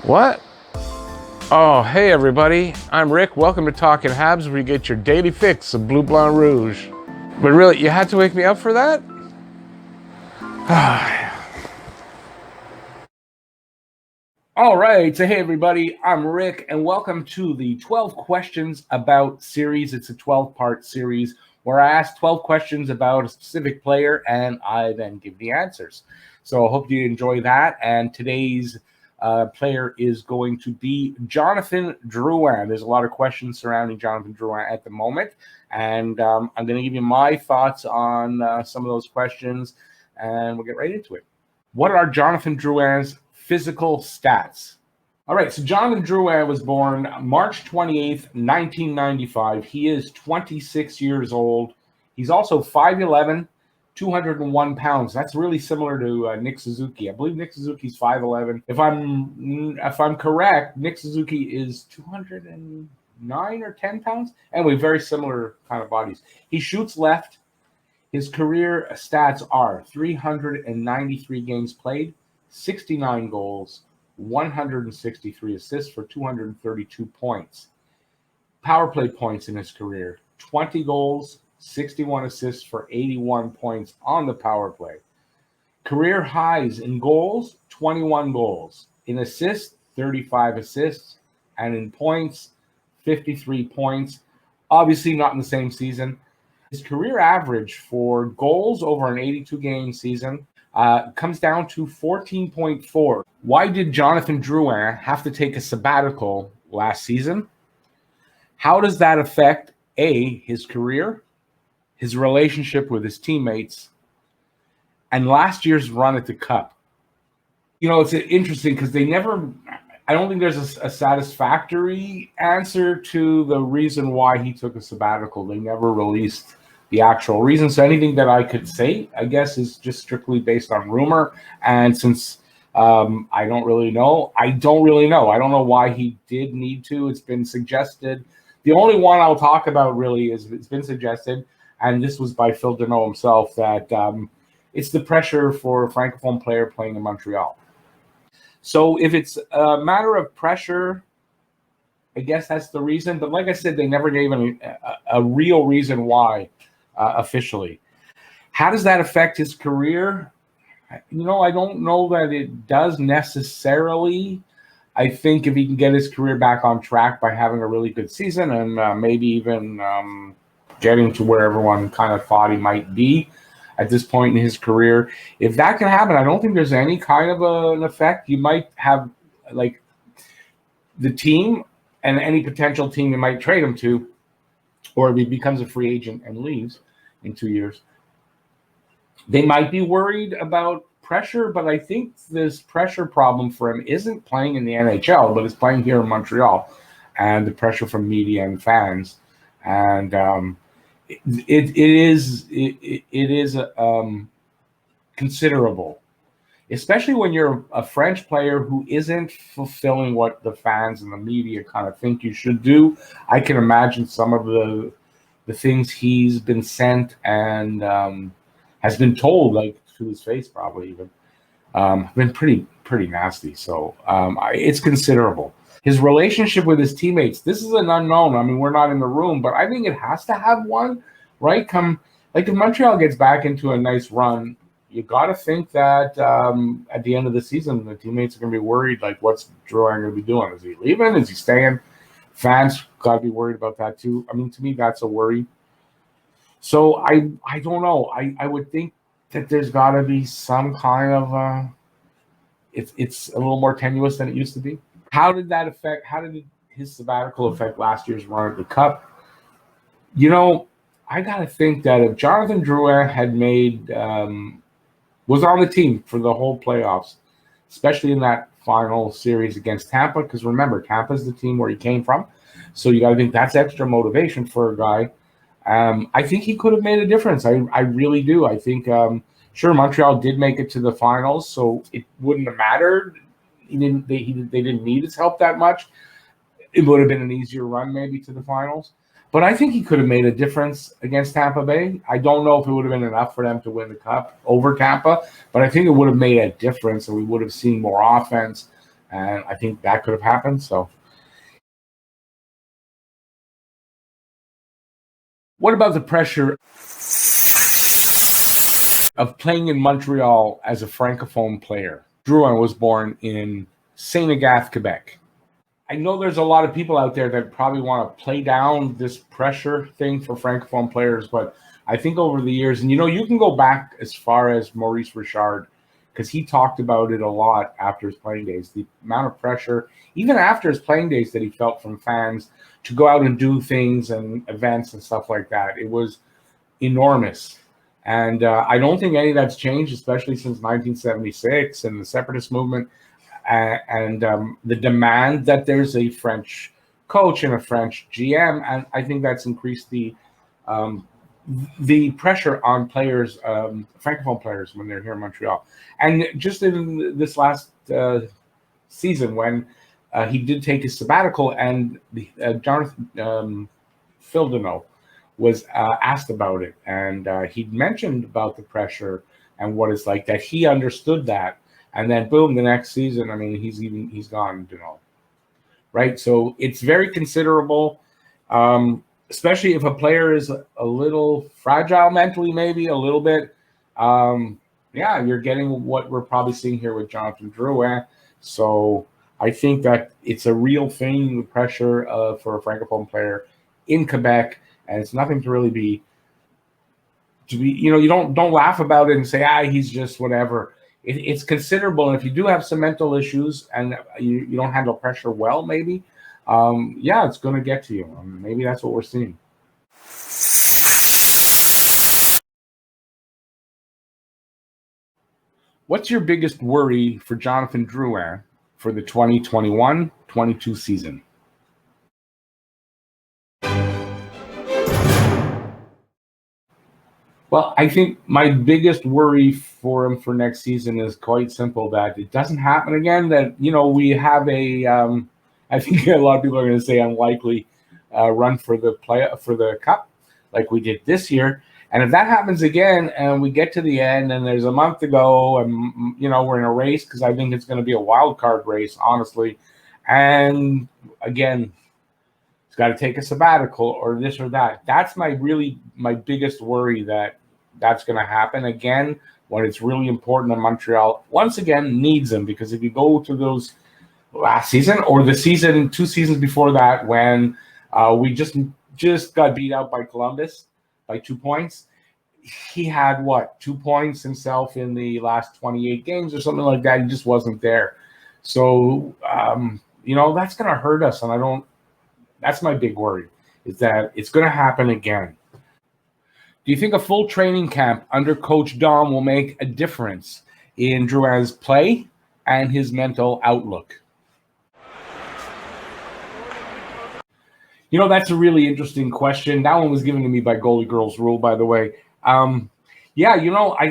What? Oh, hey everybody. I'm Rick. Welcome to Talking Habs, where you get your daily fix of Blue Blanc Rouge. But really, you had to wake me up for that? All right. So, hey everybody. I'm Rick, and welcome to the 12 Questions About series. It's a 12-part series where I ask 12 questions about a specific player, and I then give the answers. So I hope you enjoy that. And today's player is going to be Jonathan Drouin. There's a lot of questions surrounding Jonathan Drouin at the moment, and I'm going to give you my thoughts on some of those questions, and we'll get right into it. What are Jonathan Drouin's physical stats? All right, so Jonathan Drouin was born March 28th, 1995. He is 26 years old. He's also 5'11", 201 pounds. That's really similar to Nick Suzuki. I believe Nick Suzuki's 5'11". If I'm correct, Nick Suzuki is 209 or 10 pounds. Anyway, very similar kind of bodies. He shoots left. His career stats are 393 games played, 69 goals, 163 assists for 232 points. Power play points in his career, 20 goals, 61 assists for 81 points on the power play. Career highs in goals, 21 goals. In assists, 35 assists. And in points, 53 points. Obviously not in the same season. His career average for goals over an 82-game season comes down to 14.4. Why did Jonathan Drouin have to take a sabbatical last season? How does that affect, A, his career, his relationship with his teammates, and last year's run at the Cup? You know, it's interesting because I don't think there's a satisfactory answer to the reason why he took a sabbatical. They never released the actual reason. So anything that I could say, I guess, is just strictly based on rumor. And since I don't really know. I don't know why he did need to. It's been suggested. The only one I'll talk about really is it's been suggested, and this was by Phil Deneau himself, that it's the pressure for a Francophone player playing in Montreal. So if it's a matter of pressure, I guess that's the reason. But like I said, they never gave a real reason why officially. How does that affect his career? You know, I don't know that it does necessarily. I think if he can get his career back on track by having a really good season and maybe even getting to where everyone kind of thought he might be at this point in his career, if that can happen, I don't think there's any kind of an effect. You might have, like, the team and any potential team you might trade him to, or if he becomes a free agent and leaves in 2 years, they might be worried about pressure, but I think this pressure problem for him isn't playing in the NHL, but it's playing here in Montreal, and the pressure from media and fans. And it is considerable, especially when you're a French player who isn't fulfilling what the fans and the media kind of think you should do. I can imagine some of the things he's been sent and has been told, like to his face, probably even, been pretty nasty. So it's considerable. His relationship with his teammates, this is an unknown. I mean, we're not in the room, but I think it has to have one, right? If Montreal gets back into a nice run, you got to think that at the end of the season, the teammates are going to be worried, like, what's Drouin going to be doing? Is he leaving? Is he staying? Fans got to be worried about that too. I mean, to me, that's a worry. So I don't know. I would think that there's got to be some kind of it's a little more tenuous than it used to be. How did his sabbatical affect last year's run at the Cup? You know, I got to think that if Jonathan Drouin had was on the team for the whole playoffs, especially in that final series against Tampa, because remember, Tampa's the team where he came from. So you got to think that's extra motivation for a guy. I think he could have made a difference. I really do. I think, sure, Montreal did make it to the finals, so it wouldn't have mattered. They didn't need his help that much. It would have been an easier run maybe to the finals. But I think he could have made a difference against Tampa Bay. I don't know if it would have been enough for them to win the Cup over Tampa, but I think it would have made a difference, and we would have seen more offense and I think that could have happened. So, what about the pressure of playing in Montreal as a francophone player? Drouin was born in Saint Agathe, Quebec. I know there's a lot of people out there that probably want to play down this pressure thing for francophone players, but I think over the years, and you can go back as far as Maurice Richard, because he talked about it a lot after his playing days, the amount of pressure, even after his playing days, that he felt from fans to go out and do things and events and stuff like that. It was enormous. And I don't think any of that's changed, especially since 1976 and the separatist movement, and the demand that there's a French coach and a French GM, and I think that's increased the pressure on players, francophone players, when they're here in Montreal. And just in this last season, when he did take his sabbatical, and Jonathan Fildeneau was asked about it, and he'd mentioned about the pressure and what it's like, that he understood that. And then boom, the next season, I mean, he's gone, right? So it's very considerable, especially if a player is a little fragile mentally, maybe a little bit. Yeah, you're getting what we're probably seeing here with Jonathan Drouin. So I think that it's a real thing, the pressure for a francophone player in Quebec, and it's nothing to really be. You don't laugh about it and say, he's just whatever. It's considerable, and if you do have some mental issues and you don't handle pressure well, maybe, it's going to get to you. Maybe that's what we're seeing. What's your biggest worry for Jonathan Drouin for the 2021-22 season? Well, I think my biggest worry for him for next season is quite simple, that it doesn't happen again, that, we have I think a lot of people are going to say unlikely run for the cup like we did this year. And if that happens again and we get to the end and there's a month to go and, we're in a race, because I think it's going to be a wild card race, honestly. And again, it's got to take a sabbatical or this or that. That's my biggest worry, that's going to happen again when it's really important. And Montreal, once again, needs them, because if you go to those last season or the season, 2 seasons before that, when we just got beat out by Columbus by 2 points, he had 2 points himself in the last 28 games or something like that. He just wasn't there. So, that's going to hurt us. And that's my big worry, is that it's going to happen again. Do you think a full training camp under Coach Dom will make a difference in Drouin's play and his mental outlook? That's a really interesting question. That one was given to me by Goalie Girls Rule, by the way. I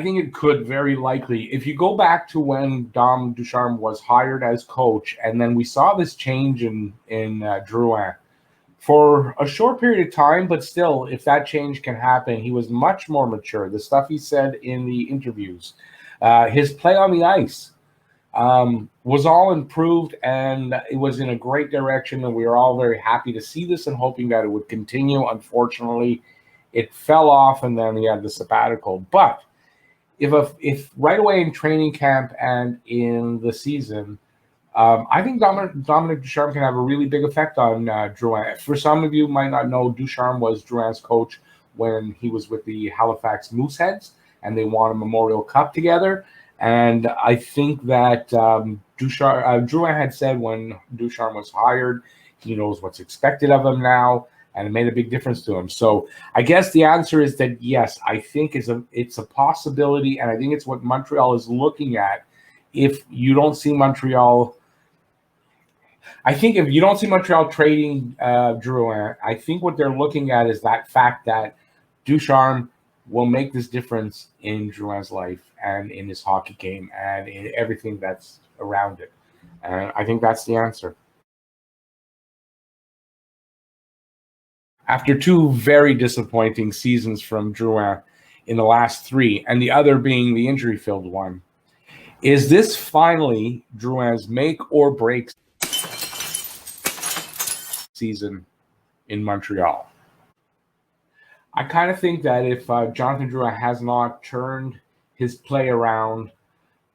think it could, very likely. If you go back to when Dom Ducharme was hired as coach, and then we saw this change in Drouin for a short period of time, but still, if that change can happen, he was much more mature. The stuff he said in the interviews, his play on the ice was all improved, and it was in a great direction, and we were all very happy to see this and hoping that it would continue. Unfortunately, it fell off, and then he had the sabbatical. But if right away in training camp and in the season, I think Dominic Ducharme can have a really big effect on Drouin. For some of you might not know, Ducharme was Drouin's coach when he was with the Halifax Mooseheads, and they won a Memorial Cup together. And I think that Drouin had said when Ducharme was hired, he knows what's expected of him now, and it made a big difference to him. So I guess the answer is that yes, I think it's a possibility, and I think it's what Montreal is looking at. If you don't see Montreal, I think if you don't see Montreal trading Drouin, I think what they're looking at is that fact that Ducharme will make this difference in Drouin's life and in his hockey game and in everything that's around it. And I think that's the answer. After 2 very disappointing seasons from Drouin in the last 3, and the other being the injury-filled one, Is this finally Drouin's make or break season in Montreal? I kind of think that if Jonathan Drouin has not turned his play around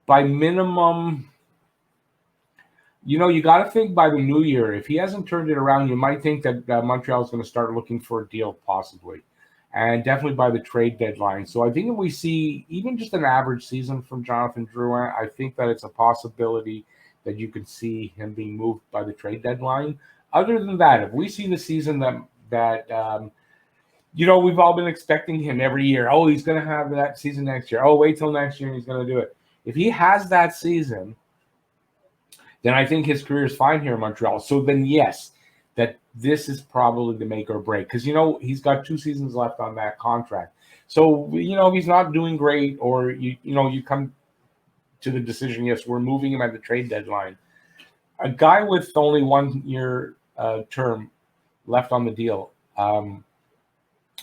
by minimum, you got to think by the new year. If he hasn't turned it around, you might think that Montreal is going to start looking for a deal possibly, and definitely by the trade deadline. So I think if we see even just an average season from Jonathan Drouin, I think that it's a possibility that you could see him being moved by the trade deadline. Other than that, if we see the season that we've all been expecting him every year. Oh, he's going to have that season next year. Oh, wait till next year and he's going to do it. If he has that season, then I think his career is fine here in Montreal. So then, yes, that this is probably the make or break because, he's got 2 seasons left on that contract. So, if he's not doing great or, you come to the decision, yes, we're moving him at the trade deadline. A guy with only 1 year term left on the deal.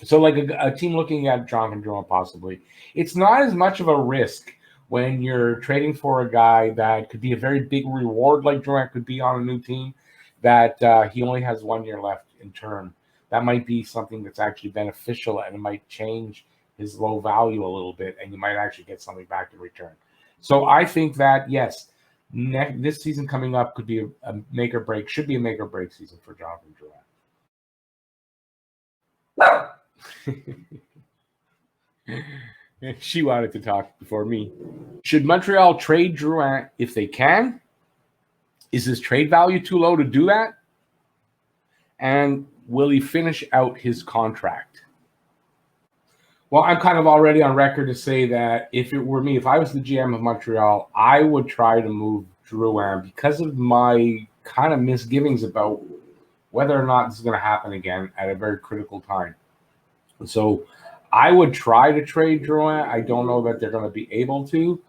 So like a team looking at Jonathan Drouin possibly, it's not as much of a risk when you're trading for a guy that could be a very big reward like Drouin could be on a new team, that he only has 1 year left in term. That might be something that's actually beneficial and it might change his low value a little bit and you might actually get something back in return. So I think that, yes, this season coming up could be a make or break, should be a make or break season for Jonathan Drouin. She wanted to talk before me. Should Montreal trade Drouin if they can? Is his trade value too low to do that? And will he finish out his contract? Well, I'm kind of already on record to say that if it were me, if I was the GM of Montreal, I would try to move Drouin because of my kind of misgivings about whether or not this is going to happen again at a very critical time. So I would try to trade Drouin. I don't know that they're going to be able to.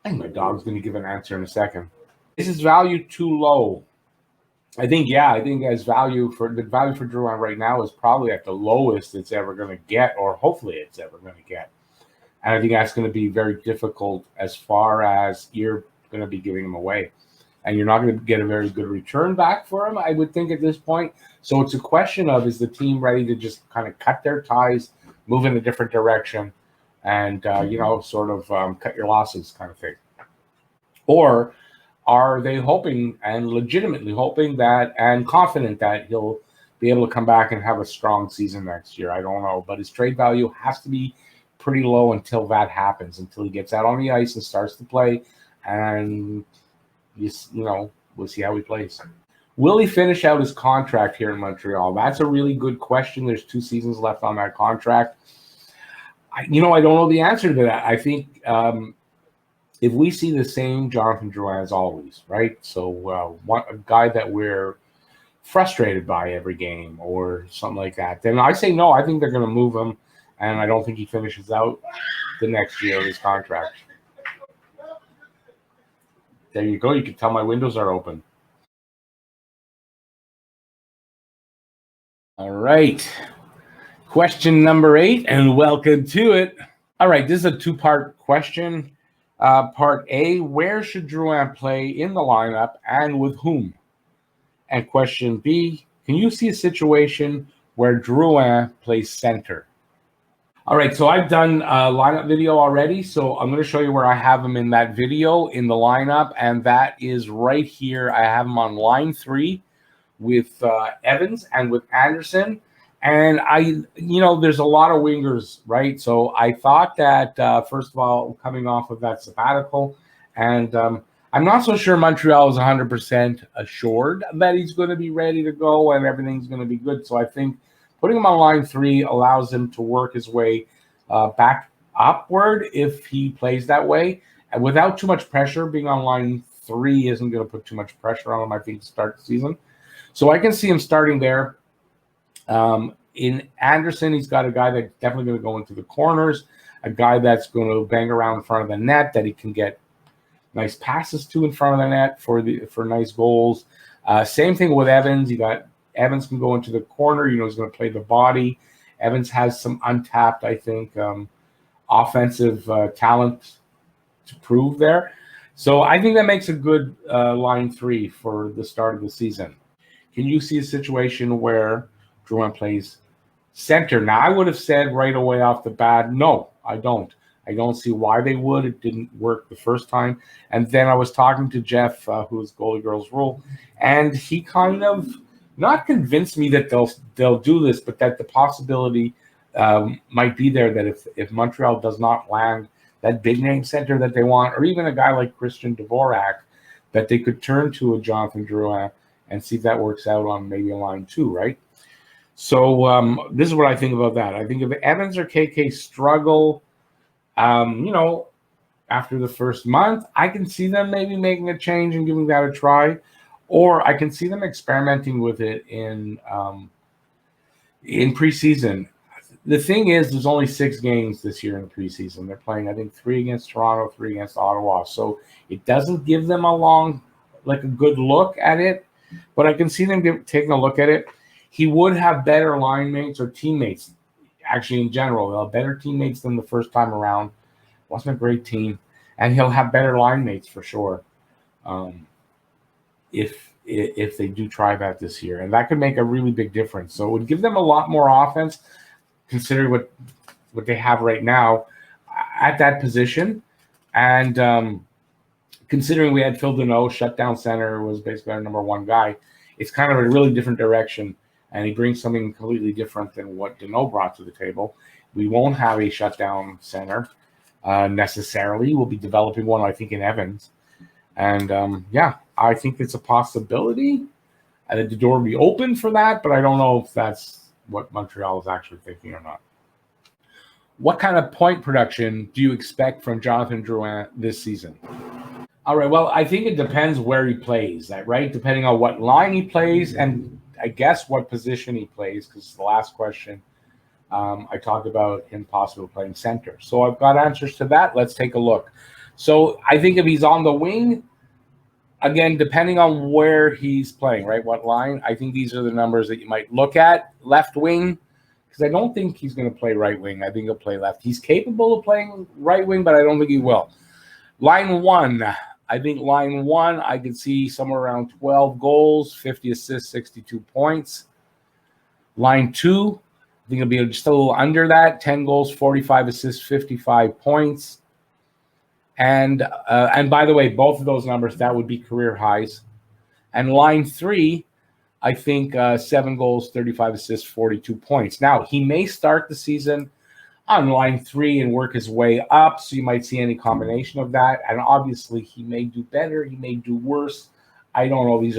I think my dog's going to give an answer in a second. Is his value too low? I think as value for Drouin right now is probably at the lowest it's ever going to get, or hopefully it's ever going to get. And I think that's going to be very difficult as far as you're going to be giving him away. And you're not going to get a very good return back for him, I would think, at this point. So it's a question of, is the team ready to just kind of cut their ties, move in a different direction, and, cut your losses kind of thing? Or are they hoping and legitimately hoping that and confident that he'll be able to come back and have a strong season next year? I don't know. But his trade value has to be pretty low until that happens, until he gets out on the ice and starts to play. And we'll see how he plays. Will he finish out his contract here in Montreal? That's a really good question. There's 2 seasons left on that contract. I don't know the answer to that. I think if we see the same Jonathan Drouin as always, right? So a guy that we're frustrated by every game or something like that, then I say no. I think they're going to move him, and I don't think he finishes out the next year of his contract. There you go. You can tell my windows are open. All right. Question number 8, and welcome to it. All right. This is a 2-part question. Part A, where should Drouin play in the lineup and with whom? And question B, can you see a situation where Drouin plays center? All right, so I've done a lineup video already, so I'm going to show you where I have him in that video in the lineup, and that is right here. I have him on line 3 with Evans and with Anderson. And there's a lot of wingers, right? So I thought that, first of all, coming off of that sabbatical, and I'm not so sure Montreal is 100% assured that he's going to be ready to go and everything's going to be good. So I think putting him on line 3 allows him to work his way back upward if he plays that way. And without too much pressure, being on line 3 isn't going to put too much pressure on him, I think, to start the season. So I can see him starting there. In Anderson, he's got a guy that's definitely going to go into the corners, a guy that's going to bang around in front of the net that he can get nice passes to in front of the net for nice goals. Same thing with Evans. Evans can go into the corner. He's going to play the body. Evans has some untapped, I think, offensive talent. to prove there. So I think that makes a good line three for the start of the season. Can you see a situation where Drouin plays center? Now, I would have said right away off the bat, no, I don't. I don't see why they would. It didn't work the first time. And then I was talking to Jeff, who's Goalie Girls Rule, and he kind of not convinced me that they'll do this, but that the possibility might be there that if Montreal does not land that big name center that they want, or even a guy like Christian Dvorak, that they could turn to a Jonathan Drouin and see if that works out on maybe a line two, right? So this is what I think about that. I think if Evans or KK struggle, after the first month, I can see them maybe making a change and giving that a try, or I can see them experimenting with it in preseason. The thing is, there's only 6 games this year in the preseason. They're playing, I think, 3 against Toronto, 3 against Ottawa. So it doesn't give them a good look at it, but I can see them taking a look at it. He would have better line mates or teammates, actually in general. They'll have better teammates than the first time around. Wasn't a great team. And he'll have better line mates for sure if they do try that this year. And that could make a really big difference. So it would give them a lot more offense, considering what they have right now at that position. And considering we had Phil Deneau, shutdown center, was basically our number 1 guy, it's kind of a really different direction. And he brings something completely different than what Deneau brought to the table. We won't have a shutdown center necessarily. We'll be developing one, I think, in Evans. And I think it's a possibility. I think the door will be open for that, but I don't know if that's what Montreal is actually thinking or not. What kind of point production do you expect from Jonathan Drouin this season? All right, well, I think it depends where he plays, right? Depending on what line he plays and I guess what position he plays, because the last question I talked about him possibly playing center. So I've got answers to that. Let's take a look. So I think if he's on the wing, again, depending on where he's playing, right, what line, I think these are the numbers that you might look at. Left wing, because I don't think he's going to play right wing. I think he'll play left. He's capable of playing right wing, but I don't think he will. Line 1, I think line 1, I could see somewhere around 12 goals, 50 assists, 62 points. Line 2, I think it'll be just a little under that, 10 goals, 45 assists, 55 points. And by the way, both of those numbers, that would be career highs. And line 3, I think 7 goals, 35 assists, 42 points. Now, he may start the season on line 3 and work his way up, so you might see any combination of that. And obviously, he may do better, he may do worse. I don't know. This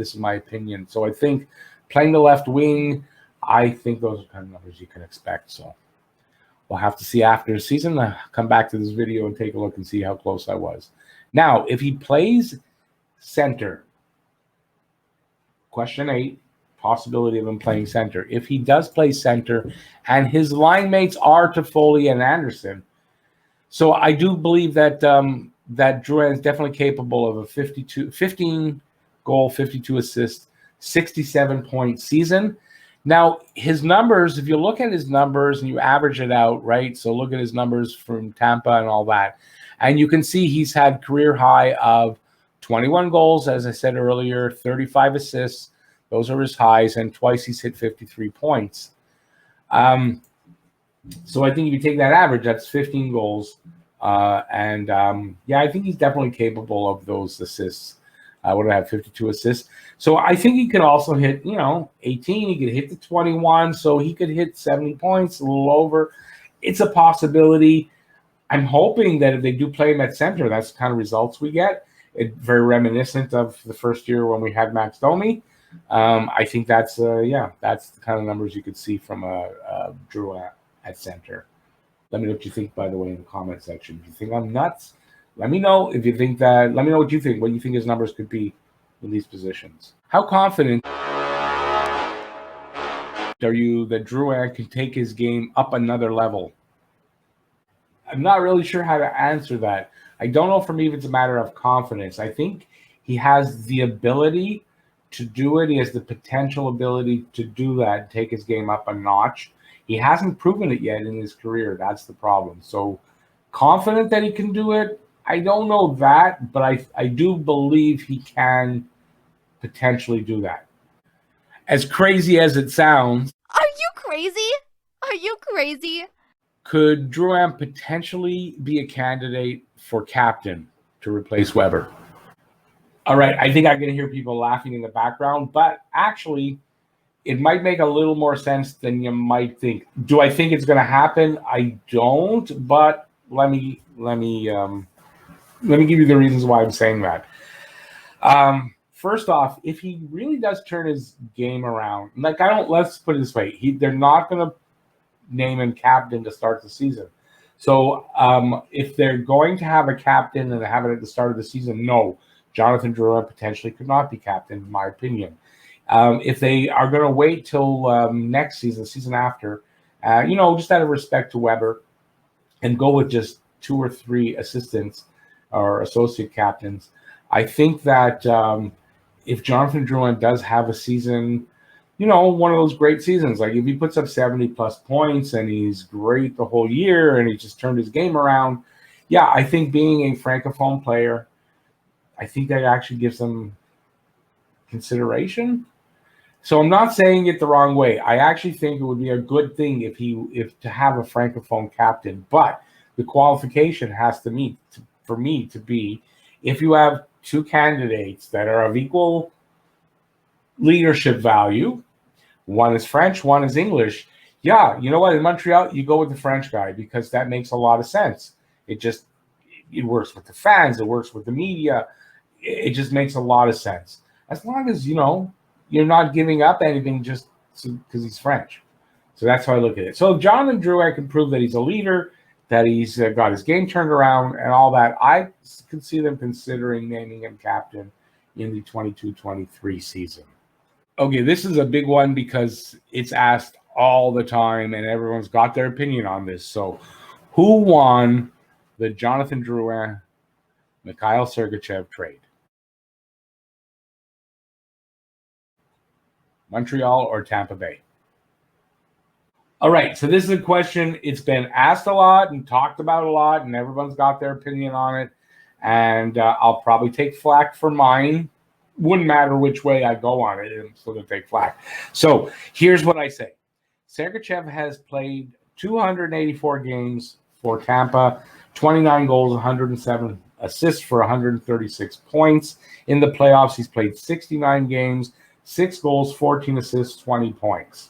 is my opinion. So I think playing the left wing, I think those are kind of numbers you can expect. So we'll have to see after the season. Come back to this video and take a look and see how close I was. Now, if he plays center, question 8, possibility of him playing center. If he does play center and his line mates are Toffoli and Anderson, so I do believe that that Drouin is definitely capable of a 15 goal, 52 assist, 67-point season. Now, his numbers, if you look at his numbers and you average it out, right? So look at his numbers from Tampa and all that. And you can see he's had career high of 21 goals, as I said earlier, 35 assists. Those are his highs. And twice he's hit 53 points. So I think if you take that average, that's 15 goals. I think he's definitely capable of those assists. What do I have? 52 assists. So I think he could also hit, 18. He could hit the 21. So he could hit 70 points, a little over. It's a possibility. I'm hoping that if they do play him at center, that's the kind of results we get. It's very reminiscent of the first year when we had Max Domi. I think that's the kind of numbers you could see from Drew at center. Let me know what you think, by the way, in the comment section. If you think I'm nuts, let me know. If you think that, let me know what you think. What you think his numbers could be in these positions. How confident are you that Drouin can take his game up another level? I'm not really sure how to answer that. I don't know for me if it's a matter of confidence. I think he has the ability to do it. He has the potential ability to do that, take his game up a notch. He hasn't proven it yet in his career. That's the problem. So confident that he can do it, I don't know that, but I do believe he can potentially do that. As crazy as it sounds. Are you crazy? Are you crazy? Could Drouin potentially be a candidate for captain to replace Weber? All right, I think I can hear people laughing in the background, but actually, it might make a little more sense than you might think. Do I think it's going to happen? I don't, but let me give you the reasons why I'm saying that. First off, if he really does turn his game around, let's put it this way, they're not going to name him captain to start the season. So if they're going to have a captain and have it at the start of the season, no, Jonathan Drouin potentially could not be captain, in my opinion. If they are going to wait till next season, the season after, just out of respect to Weber, and go with just 2 or 3 assistants or associate captains, I think that if Jonathan Drouin does have a season, one of those great seasons, like if he puts up 70-plus points and he's great the whole year and he just turned his game around, yeah, I think being a francophone player, I think that actually gives him consideration. So I'm not saying it the wrong way. I actually think it would be a good thing if to have a francophone captain, but the qualification has to meet for me to be if you have 2 candidates that are of equal leadership value. One is French, one is English. Yeah, you know what? In Montreal, you go with the French guy because that makes a lot of sense. It works with the fans. It works with the media. It just makes a lot of sense. As long as, you're not giving up anything just because he's French. So that's how I look at it. So if Jonathan Drouin can prove that he's a leader, that he's got his game turned around and all that, I could see them considering naming him captain in the 22-23 season. Okay, this is a big one because it's asked all the time and everyone's got their opinion on this. So who won the Jonathan Drouin, Mikhail Sergachev trade? Montreal or Tampa Bay? All right, so this is a question. It's been asked a lot and talked about a lot, and everyone's got their opinion on it. And I'll probably take flack for mine. Wouldn't matter which way I go on it, I'm still going to take flack. So here's what I say. Sergachev has played 284 games for Tampa, 29 goals, 107 assists for 136 points. In the playoffs, he's played 69 games, 6 goals, 14 assists, 20 points.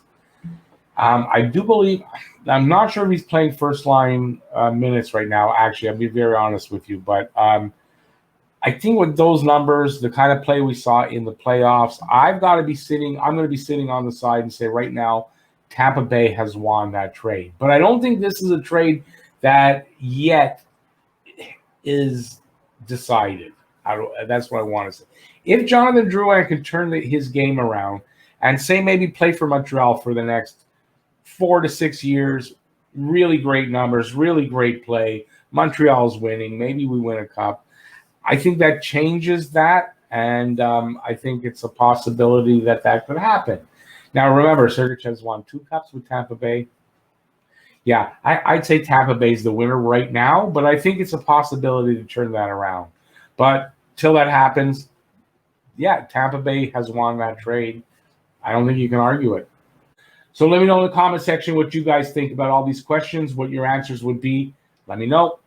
I do believe, I'm not sure if he's playing first line minutes right now, actually. I'll be very honest with you. But I think with those numbers, the kind of play we saw in the playoffs, I'm going to be sitting on the side and say right now, Tampa Bay has won that trade. But I don't think this is a trade that yet is decided. That's what I want to say. If Jonathan Drouin can turn his game around and say maybe play for Montreal for the next 4 to 6 years, really great numbers, really great play, Montreal's winning, maybe we win a cup, I think that changes that, and I think it's a possibility that could happen. Now, remember, Sergachev's won 2 cups with Tampa Bay. Yeah, I'd say Tampa Bay's the winner right now, but I think it's a possibility to turn that around. But till that happens, yeah, Tampa Bay has won that trade. I don't think you can argue it. So let me know in the comment section what you guys think about all these questions, what your answers would be. Let me know.